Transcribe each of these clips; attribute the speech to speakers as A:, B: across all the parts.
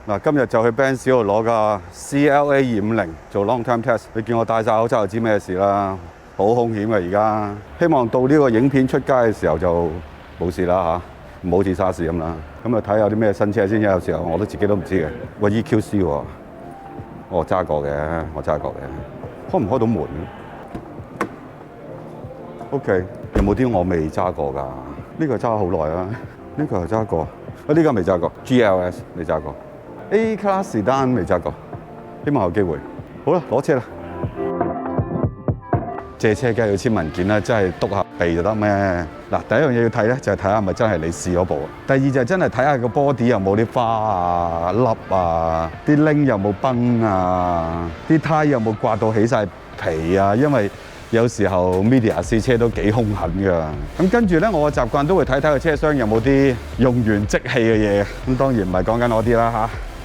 A: 嗱，今日就去 Benz 嗰度攞架 CLA 250做 long term test。你見我戴晒口罩就知咩事啦，好兇險嘅而家。希望到呢個影片出街嘅時候就冇事啦嚇，唔好似沙士咁啦。咁啊睇下有啲咩新車先，有時候我都自己都唔知嘅。個 EQC 喎，我揸過嘅，開唔開到門？OK， 有冇啲我未揸過㗎？呢個揸好耐啦，呢個又揸過，啊呢個未揸過 ，GLS 未揸過 ，A Class Sedan 未揸過，希望有機會。好啦，攞車啦！借車梗係要簽文件啦，真係篤下鼻就得咩？嗱，第一樣嘢要睇咧，就係睇下係咪真係你試嗰部。第二就係真係睇下個 body 有冇啲花啊、粒啊，啲鈴有冇崩啊，啲胎有冇刮到起晒皮啊，因為有時候 media 試車都幾兇狠㗎。咁跟住咧，我嘅習慣都會睇睇個車廂有冇啲用完即棄嘅嘢。咁當然唔係講緊我啲啦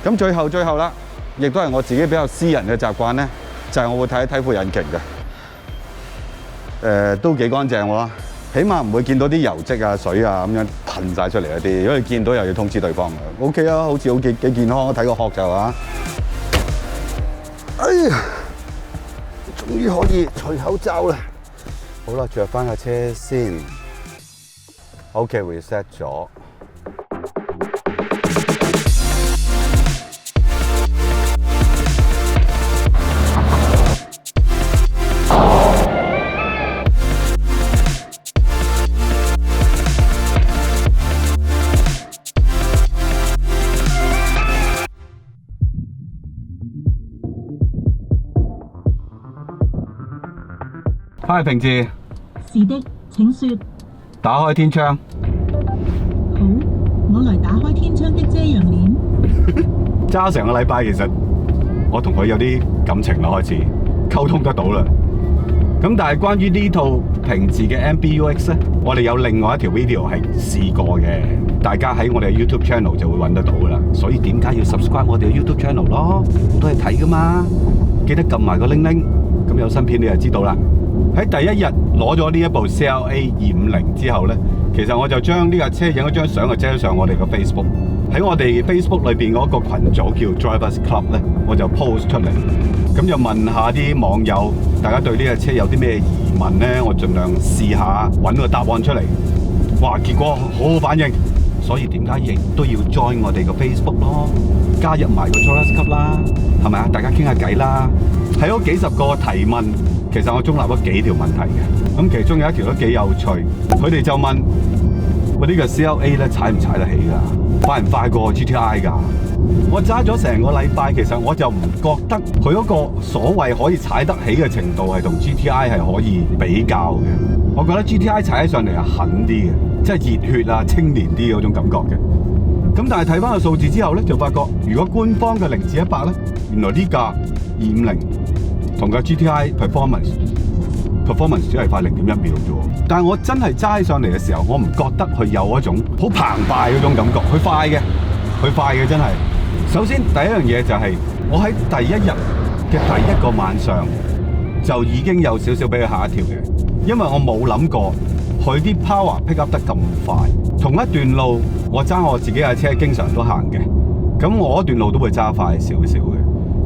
A: 嚇。咁最後啦，亦都係我自己比較私人嘅習慣咧，就係我會睇一睇副引擎嘅。都幾乾淨喎，起碼唔會見到啲油漬啊、水啊咁樣噴晒出嚟一啲。如果你見到又要通知對方嘅。OK 啊，好似幾健康，睇個殼就話。哎呀，終於可以除口罩啦！好啦，着翻架車先。OK，reset 咗。Hi， 平治。
B: 是的，請說。
A: 打開天窗。
B: 好，我來打開天窗的遮陽簾。
A: 揸成個禮拜，其實我同佢有啲感情啦，開始溝通得到啦。咁但係關於呢套平治嘅 MBUX 咧，我哋有另外一條 video 係試過嘅，大家喺我哋嘅 YouTube channel 就會揾得到噶啦。所以點解要 subscribe 我哋嘅 YouTube channel 咯？都係睇噶嘛，記得撳埋個鈴鈴，咁有新片你就知道啦。喺第一日攞咗呢一部 CLA 250之後呢，其實我就將呢架車影咗張相就遮上我哋個 Facebook。喺我哋 Facebook 裏邊嗰個群組叫 Drivers Club 呢，我就 post 出嚟，咁就問下啲網友，大家對呢架車有啲咩疑問呢？我盡量試下揾個答案出嚟。哇！結果好好反應，所以點解亦都要 join 我哋個 Facebook 咯，加入埋個 Drivers Club 啦，係咪啊？大家傾下偈啦。喺嗰幾十個提問，其實我中立咗幾條問題嘅，咁其中有一條都幾有趣，佢哋就問：喂，呢個 CLA 咧踩唔踩得起㗎？快唔快過 GTI 㗎？我揸咗成個禮拜，其實我就唔覺得佢嗰個所謂可以踩得起嘅程度係同 GTI 係可以比較嘅。我覺得 GTI 踩起上嚟係狠啲嘅，即係熱血啊、青年啲嗰種感覺嘅。咁但係睇翻個數字之後咧，就發覺如果官方嘅0至100咧，原來呢架250同個 GTI performance 只係快0.1秒啫。但係我真係揸上嚟嘅時候，我唔覺得佢有一種好澎湃嗰種感覺。佢快嘅真係。首先第一樣嘢就係我喺第一日嘅第一個晚上就已經有少少俾佢嚇一跳嘅，因為我冇諗過佢啲 power pick up 得咁快。同一段路我揸我自己嘅車經常都行嘅，咁我嗰段路都會揸快少少嘅。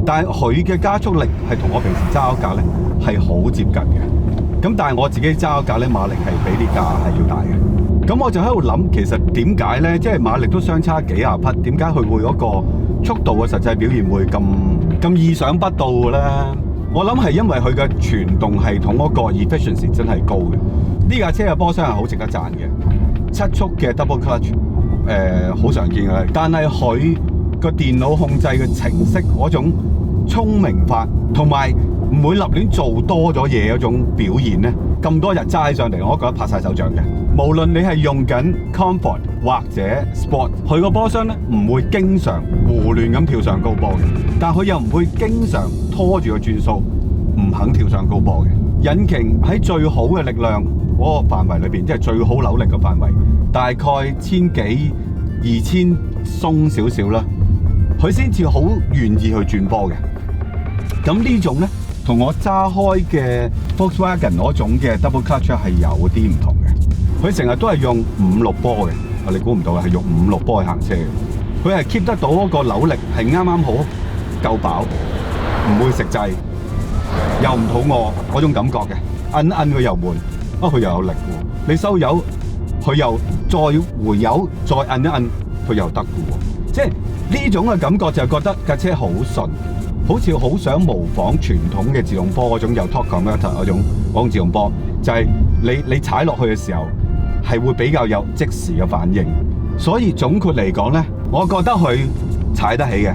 A: 但係佢嘅加速力係同我平時揸嗰架咧係好接近嘅，咁但係我自己揸嗰架咧馬力係比呢架係要大嘅，咁我就喺度諗，其實點解咧？即係馬力都相差幾廿匹，點解佢會嗰個速度嘅實際表現會咁意想不到嘅咧？我諗係因為佢嘅傳動系統嗰個 efficiency 真係高嘅，呢架車嘅波箱係好值得讚嘅，7速嘅 double clutch， 好常見嘅，但係佢個電腦控制嘅程式嗰種聰明法，同埋唔會立亂做多咗嘢嗰種表現咧，咁多日揸起上嚟，我都覺得拍晒手掌嘅。無論你係用緊 comfort 或者 sport， 佢個波箱咧唔會經常胡亂咁跳上高波嘅，但佢又唔會經常拖住個轉數唔肯跳上高波嘅。引擎喺最好嘅力量嗰個範圍裏邊，即係最好扭力嘅範圍，大概1000幾2000鬆少少啦，佢先至好願意去轉波嘅。咁呢種咧，同我揸開嘅 Volkswagen 嗰種嘅 double clutch 係有啲唔同嘅。佢成日都係用5、6波嘅，你估唔到係用5、6波去行車嘅。佢係 keep 得到嗰個扭力係啱啱好夠飽，唔會食滯，又唔肚餓嗰種感覺嘅。摁佢油門，佢又有力喎。你收油，佢又再回油，再摁一摁，佢又得嘅喎。即係呢種嘅感覺就係覺得架車好順，好似好想模仿傳統嘅自動波嗰種有 torque converter 嗰種自動波，就係你踩落去嘅時候係會比較有即時嘅反應。所以總括嚟講咧，我覺得佢踩得起嘅，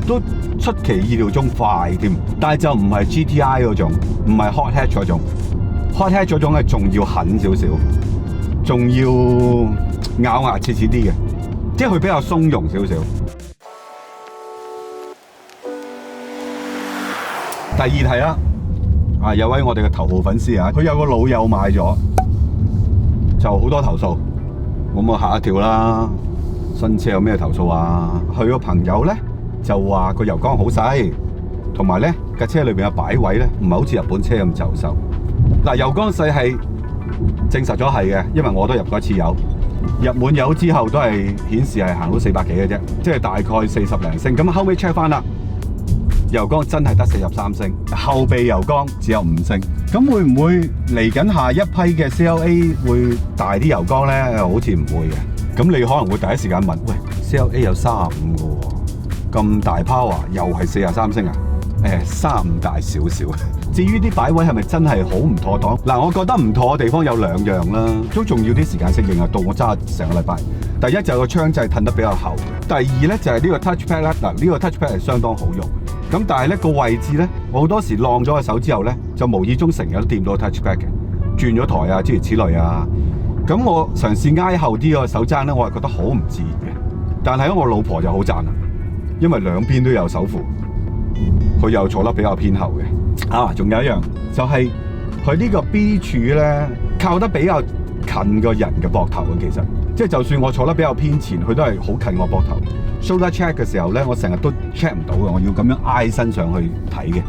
A: 都出奇意料中快添。但係就唔係 GTI 嗰種，唔係 hot hatch 嗰種。hot hatch 嗰種係仲要狠少少，仲要咬牙切齒啲嘅，即係佢比較鬆容少少。第二題啦，有位我哋嘅頭號粉絲啊，佢有個老友買咗，就好多投訴，咁啊嚇一跳啦！新車有咩投訴啊？佢個朋友咧就話個油缸好細，同埋咧架車裏邊嘅擺位咧唔係好似日本車咁就手。嗱，油缸細係證實咗係嘅，因為我都入過一次油，入滿油之後都係顯示係行到400幾嘅啫，即係大概40零升。咁後尾 check 翻啦，油缸真係得43升，後備油缸只有5升。咁會唔會嚟緊下一批嘅 CLA 會大啲油缸咧？好似唔會嘅。咁你可能會第一時間問：喂 ，CLA 有35嘅喎，咁大 power 又係43升啊？35大少少。至於啲擺位係咪真係好唔妥當？嗱，我覺得唔妥嘅地方有兩樣啦，都仲要啲時間適應啊。到我揸成個禮拜，第一就係個窗掣褪得比較厚，第二咧就係呢個 touchpad 咧。嗱，呢個 touchpad 係相當好用，咁但係咧個位置咧，我好多時晾咗個手之後咧，就無意中成日都掂到 touchpad 嘅，轉咗台啊，諸如此類啊。咁我嘗試挨後啲個手踭咧，我係覺得好唔自然嘅。但係咧，我老婆就好讚啦，因為兩邊都有手扶，佢又坐得比較偏後嘅。仲有一樣就係佢呢個 B 柱咧，靠得比較近個人嘅膊頭嘅。其實即係就算我坐得比較偏前，佢都係好近我膊頭。Shoulder check 嘅時候咧，我成日都 check 唔到嘅，我要咁樣挨身上去睇嘅。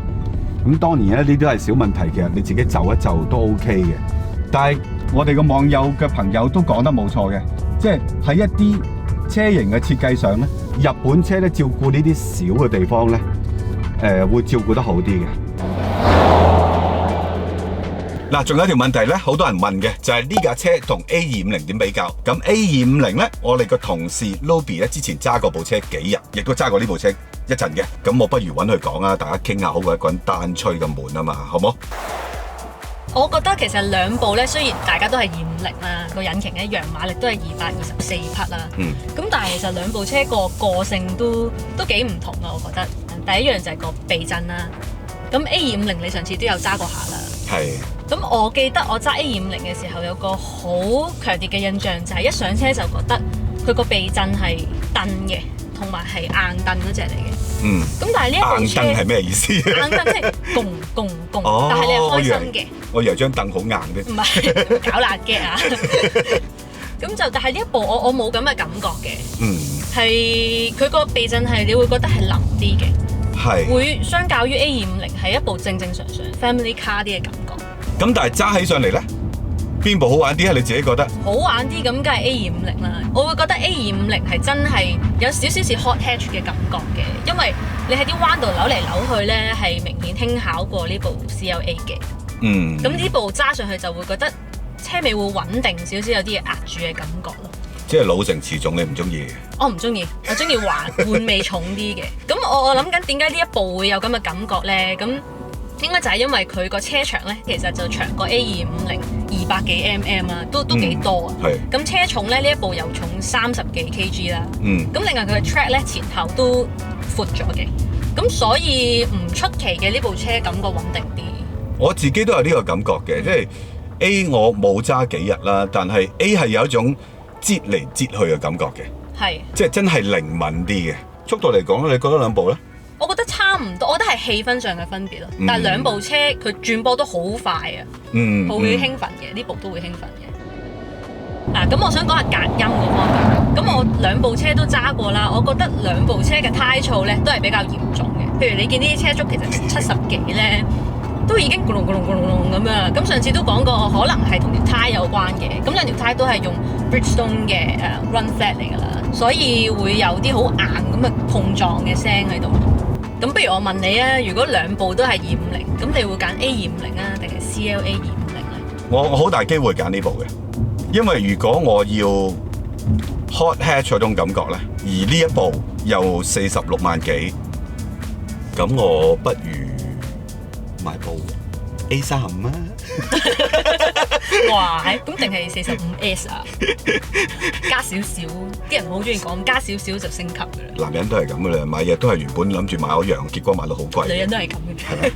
A: 咁當然咧，呢啲都係小問題，其實你自己就一就都 OK 嘅。但係我哋個網友嘅朋友都講得冇錯嘅，即係喺一啲車型嘅設計上咧，日本車咧照顧呢啲小嘅地方咧，會照顧得好啲嘅。嗱，仲有一條問題咧，好多人問嘅就係呢架車同 A250點比較？咁 A250咧，我哋個同事 Lobby 咧之前揸過部車幾日，亦都揸過呢部車一陣嘅。咁我不如揾佢講啊，大家傾下好過一個人單吹咁悶啊嘛，好冇？
C: 我覺得其實兩部咧，雖然大家都係250啦，個引擎一樣，馬力都係224匹啦。咁但係其實兩部車個性都幾唔同啊，我覺得。第一樣就係個避震啦。咁 A250你上次都有揸過下啦。係。咁我記得我揸 A250嘅時候有個好強烈嘅印象，就係一上車就覺得佢個避震係蹬嘅，同埋係硬蹬嗰隻嚟嘅。咁但係呢一部車硬蹬係咩意思？硬蹬即係拱，但係你係開心嘅。我以為張凳好硬嘅。唔係，搞爛嘅啊！咁就但係呢一部我冇咁嘅感覺嘅。係佢個避震係你會覺得係腍啲嘅。係。會相較於 A250係一部正常 family car 啲嘅感覺。咁但係揸起上嚟咧，邊部好玩啲啊？你自己覺得？好玩啲咁，梗係 A250啦。我會覺得 A250係真係有少少似 hot hatch 嘅感覺嘅，因為你喺啲彎度扭嚟扭去咧，係明顯輕巧過呢部 CLA 嘅。咁呢部揸上去就會覺得車尾會穩定少少，有啲嘢壓住嘅感覺咯。即係老成持重，你唔中意？我唔中意，我中意玩味重啲嘅。咁我諗緊點解呢一部會有咁嘅感覺咧？咁應該就係因為佢個車長咧，其實就長過 A250 200幾 mm 啊，都幾多啊。咁車重咧，呢一部又重30幾 kg 啦。咁另外佢嘅 track 咧，前後都闊咗嘅。咁所以唔出奇嘅，呢部車感覺穩定啲。我自己都有呢個感覺嘅，即係 A 我冇揸幾日啦，但係 A 係有一種擠嚟擠去嘅感覺嘅。係。即係真係靈敏啲嘅。速度嚟講，你覺得兩部咧？我覺得差唔多，我覺得係氣氛上嘅分別咯。但係兩部車佢轉波都好快啊，好會興奮嘅，呢部都會興奮嘅。嗱，咁我想講下隔音嗰方面。咁我兩部車都揸過啦，我覺得兩部車嘅胎噪咧都係比較嚴重嘅。譬如你見呢啲車速其實70幾咧，都已經咕隆咕隆咕隆咕隆咁樣。咁上次都講過，可能係同條胎有關嘅。咁兩條胎都係用 Bridgestone 嘅Run Flat 嚟㗎啦。所以會有啲好硬咁嘅碰撞嘅聲喺度。咁不如我問你啊，如果兩部都係250，咁你會揀 A250啊，定係 CLA 250咧？
D: 我好大機會揀呢部嘅，因為如果我要 hot hatch 嗰種感覺咧，而呢一部又46萬幾，咁我不如買部 A35啊！
C: 哇，咁定係45S 啊？加少少，啲人好中意講加少少就升級㗎啦。
D: 男人都係咁噶啦，買嘢都係原本諗住買嗰樣，結果買到好貴。
C: 女人都係咁嘅。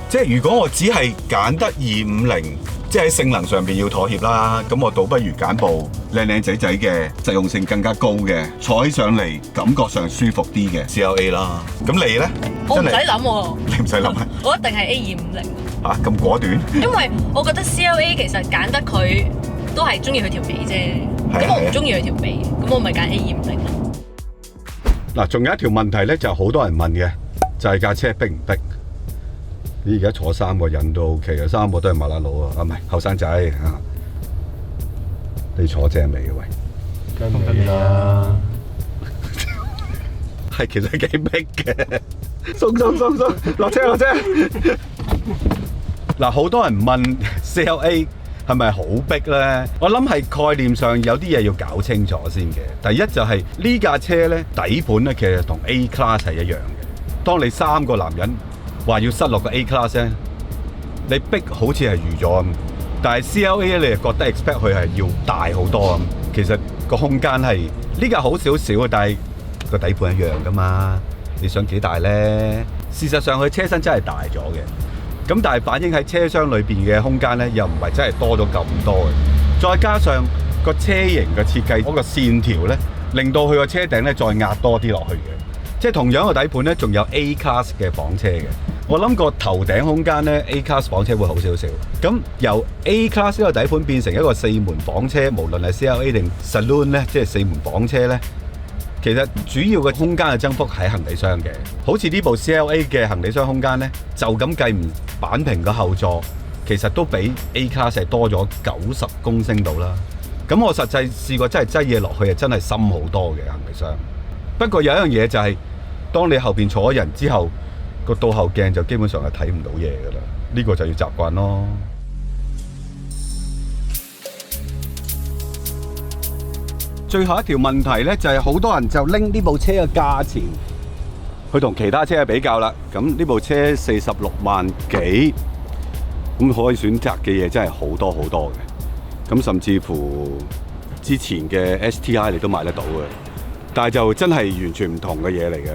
D: 即係如果我只係揀得250，即係喺性能上邊要妥協啦，咁我倒不如揀部靚靚仔仔嘅，實用性更加高嘅，坐起上嚟感覺上舒服啲嘅 CLA 啦。咁你咧？
C: 我唔使諗喎。
D: 你唔使諗啊？
C: 我一定係 A250。
D: 嚇咁果斷？
C: 因為我覺得 CLA 其實揀得佢都係中意佢條尾啫。咁我唔中意佢條尾，咁我咪揀 A250咯。
A: 嗱，仲有一條問題咧，就係好多人問嘅，就係架車逼唔逼？你而家坐3個人都 OK 嘅，3個都係麻甩佬啊，唔係後生仔啊。你坐正未喂？
E: 梗係啦，
A: 係其實幾逼嘅，鬆，落車。嗱，好多人問 CLA 係咪好逼咧？我諗係概念上有啲嘢要搞清楚先嘅。第一就係呢架車咧，底盤咧其實同 A Class 係一樣嘅。當你3個男人話要塞落個 A Class 咧，你逼好似係預咗咁，但係 CLA 咧，你就覺得 expect 佢係要大好多咁。其實個空間係呢架好少少，但係個底盤一樣噶嘛。你想幾大咧？事實上佢車身真係大咗嘅。咁但係反映喺車廂裏邊嘅空間咧，又唔係真係多咗咁多嘅。再加上個車型嘅設計，嗰個線條咧，令到佢個車頂咧再壓多啲落去嘅。即係同樣個底盤咧，仲有 A Class 嘅房車嘅。我諗個頭頂空間咧 ，A Class 房車會好少少。咁由 A Class 呢個底盤變成一個4門房車，無論係 CLA 定 Saloon 咧，即係4門房車咧。其實主要嘅空間嘅增幅喺行李箱嘅，好似呢部 CLA 嘅行李箱空間呢，就咁計唔板平個後座，其實都比 A Class 係多咗90公升度啦。咁我實際試過真係擠嘢落去，係真係深好多嘅行李箱。不過有一樣嘢就係，當你後邊坐咗人之後，個倒後鏡就基本上係睇唔到嘢㗎啦。呢個就要習慣咯。最後一條問題咧，就係好多人就拎呢部車嘅價錢去同其他車去比較啦。咁呢部車46萬幾，咁可以選擇嘅嘢真係好多好多嘅。咁甚至乎之前嘅 STI 你都買得到嘅，但係就真係完全唔同嘅嘢嚟嘅。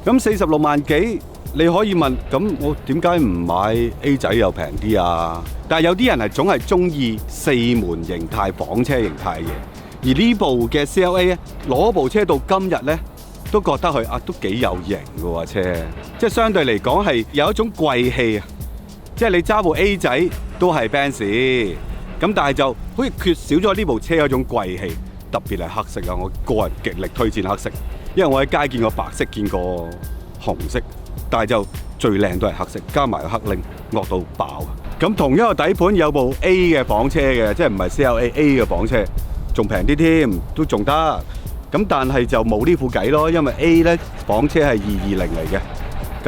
A: 咁46萬幾，你可以問，咁我點解唔買 A 仔又平啲啊？但係有啲人係總係中意4門形態房車形態嘅。而呢部嘅 CLA 咧，攞部車到今日咧，都覺得佢都幾有型嘅喎車，即係相對嚟講係有一種貴氣啊！即係你揸部 A 仔都係 Benz，咁但係就好似缺少咗呢部車嗰種貴氣，特別係黑色啊！我個人極力推薦黑色，因為我喺街見過白色，見過紅色，但係就最靚都係黑色，加埋個黑鈴惡到爆。咁同一個底盤有部 A 嘅房車嘅，即係唔係 CLA A 嘅房車。仲平啲添，都仲得。咁但係就冇呢副計咯，因為 A 咧房車係220嚟嘅，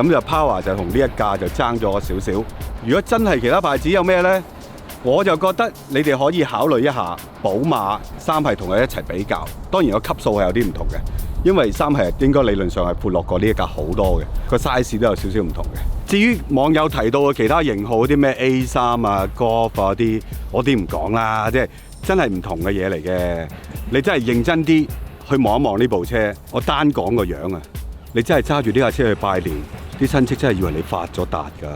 A: 咁就 Power 就同呢一架就爭咗少少。如果真係其他牌子有咩咧，我就覺得你哋可以考慮一下寶馬3系同佢一齊比較。當然個級數係有啲唔同嘅，因為3系應該理論上係闊落過呢一架好多嘅，個 size 都有少少唔同嘅。至於網友提到嘅其他型號啲咩 A3 啊、Golf 啊啲，我啲唔講啦，即係。真係唔同嘅嘢嚟嘅，你真係認真啲去望一望呢部車。我單講個樣啊，你真係揸住呢架車去拜年，啲親戚真係以為你發咗達㗎。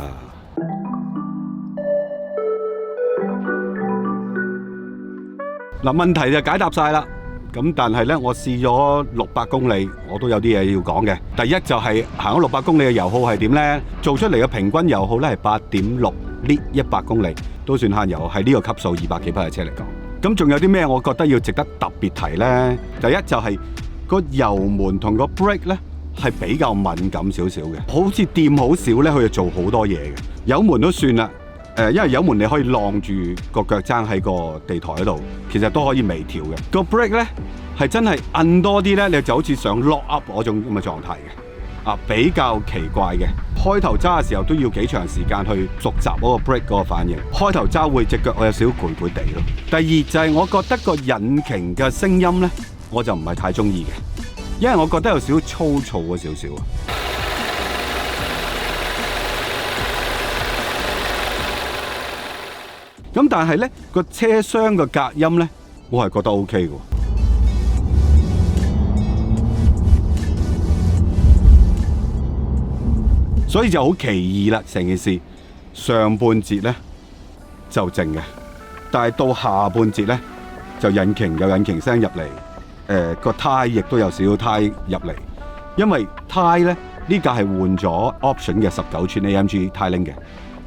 A: 嗱，問題就解答晒啦。咁但係呢，我試咗600公里，我都有啲嘢要講嘅。第一就係行咗600公里嘅油耗係點呢？做出嚟嘅平均油耗呢係8.6 Lit 100公里，都算慳油，係呢個級數200幾匹嘅車嚟講。咁仲有啲咩我覺得要值得特別提呢？第一就係個油門同個 brake 呢係比較敏感少少嘅，好似掂好少呢，佢就做好多嘢嘅。油門都算啦，因為油門你可以晾住個腳踭喺個地台嗰度，其實都可以微調嘅。個 brake 呢，係真係摁多啲咧，你就好似想 lock up 嗰種咁嘅狀態嘅，啊比較奇怪嘅。開頭揸嘅時候都要幾長時間去熟習嗰個 brake 嗰個反應。開頭揸會隻腳我有少少攰攰地咯。第二就係我覺得個引擎嘅聲音咧，我就唔係太中意嘅，因為我覺得有少少粗糙咗少少啊。咁但係咧個車廂嘅隔音咧，我係覺得 OK 嘅。所以就好奇異啦，成件事上半節咧就靜嘅，但係到下半節咧就有引擎聲入嚟，個胎亦都有少少胎入嚟，因為胎咧呢架係換咗 option 嘅19寸 AMG 胎鈴嘅，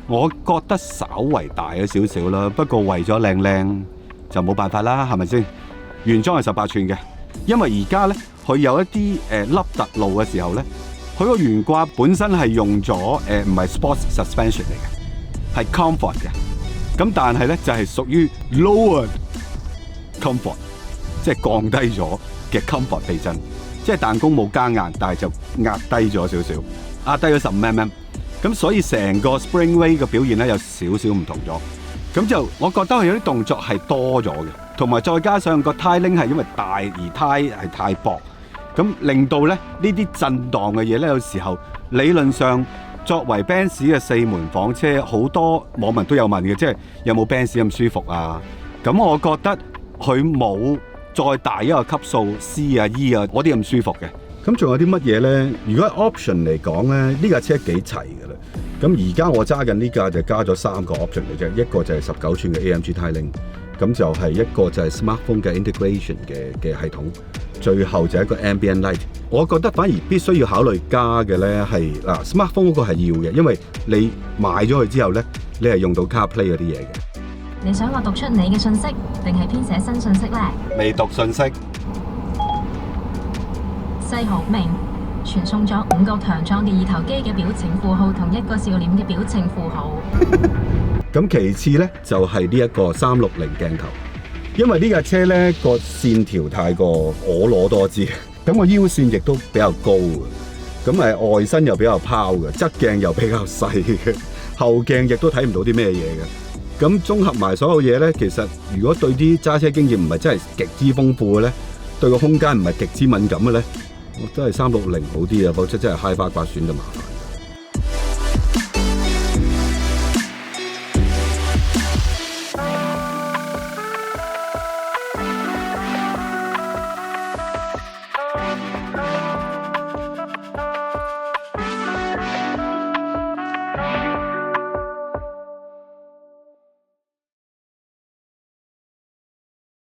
A: 我覺得稍為大咗少少啦，不過為咗靚就冇辦法啦，係咪先？原裝係18寸嘅，因為而家咧佢有一啲凹凸路嘅時候咧。佢個懸掛本身係用咗唔係 sports suspension 嚟嘅，係 comfort 嘅。咁但係咧就係屬於 lower comfort， 即係降低咗嘅 comfort 避震，即係彈弓冇加壓，但係就壓低咗少少，壓低咗15 mm。咁所以成個 spring weight 嘅表現咧有少少唔同咗。咁就我覺得佢有啲動作係多咗嘅，同埋再加上個胎鈴係因為大而胎係太薄。咁令到咧呢啲震盪嘅嘢咧，有時候理論上作為 Benz 嘅4門房車，好多網民都有問嘅，即係有冇 Benz 咁舒服啊？咁我覺得佢冇再大一個級數 C 啊 E 啊嗰啲咁舒服嘅。咁仲有啲乜嘢咧？如果 option 嚟講咧，呢架車幾齊㗎啦。咁而家我揸緊呢架就加咗3個 option 嚟啫，一個就係19寸嘅 AMG 胎鈴，咁就係一個就係 smartphone 嘅 integration 嘅系統。最後就係一個 ambient light， 我覺得反而必須要考慮加嘅咧係嗱 smartphone 嗰個係要嘅，因為你買咗佢之後咧，你係用到 CarPlay 嗰啲嘢嘅。
F: 你想我讀出你嘅信息，定係編寫新信息呢？
A: 未讀信息。
F: 細號明傳送咗5個強壯嘅二頭肌嘅表情符號同1個笑臉嘅表情符號。
A: 咁其次咧就係呢一個360鏡頭。因為呢架車咧個線條太過婀娜多姿，咁個腰線亦都比較高嘅，咁外身又比較拋嘅，側鏡又比較細嘅，後鏡亦都睇唔到啲咩嘢嘅。咁綜合埋所有嘢咧，其實如果對啲揸車經驗唔係真係極之豐富嘅咧，對個空間唔係極之敏感嘅咧，我真係360好啲啊，否則真係揩花刮損就麻煩。